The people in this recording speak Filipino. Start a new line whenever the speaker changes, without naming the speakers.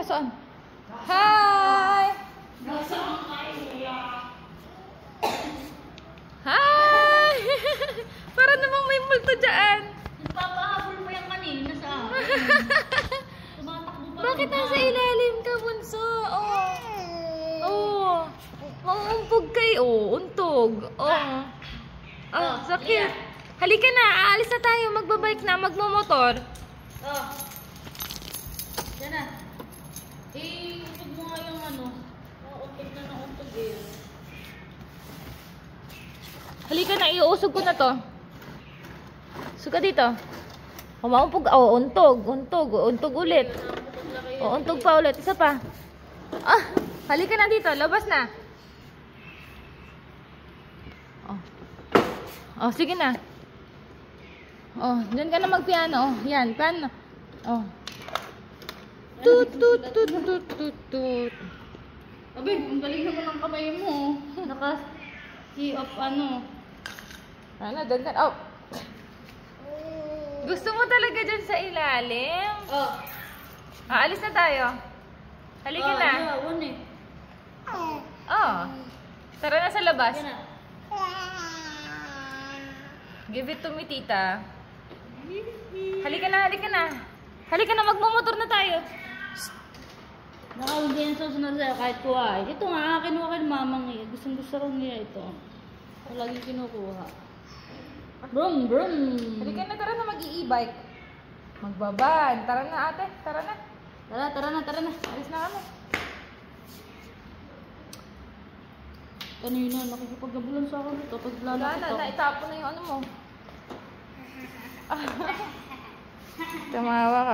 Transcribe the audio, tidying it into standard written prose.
Nasaan? Hi!
Nasaan kayo?
Hi! Para namang may multo dyan.
Nagpapahabol pa yung kanina sa akin. Tumatakbo pa.
Bakit nasa ilalim ka, bunso? Oh. Oh. Mauumpog kayo. Oh, untog. Oh. Oh, sakit. Halika na. Aalis na tayo. Magbabike na. Magmamotor.
Oh. Yan na. Untog mo nga yung ano. Untog na ng untog eh.
Halika na. Iuusog ko na to. Suka dito. Oh, maumpog. Oh, untog. Untog. Untog ulit. Oh, untog pa ulit. Isa pa. Ah, halika na dito. Labas na. Oh. Oh, sige na. Oh, dyan ka na magpiano. Oh, yan, piano. Oh. Tut, tut, tut, tut, tut, tut.
Abi, ang galing naman ng kamay mo. Naka-key of ano.
Ano, dyan ka. Oh. Gusto mo talaga dyan sa ilalim?
Oh.
Aalis na tayo. Halika na.
Yawan eh.
Oh. Tara na sa labas.
Yan na.
Give it to me, tita. Halika na, halika na. Halika na, magmamotor na tayo.
Nakawag yan sa sunod sa'yo kahit kuha. Ito nga, kinuha kay mamang eh. Gustong gusto ko niya ito. Lagi kinukuha. Brum, brum.
Halika na, tara na, mag-i-e-bike. Magbaban. Tara na, ate. Tara na.
Tara na, tara na.
Alis na kami.
Kanina, nakikipaggabulan sa akin ito. Pag
Wala
lalakot
na,
ako.
naitapon na yung ano mo. Tumawa ka.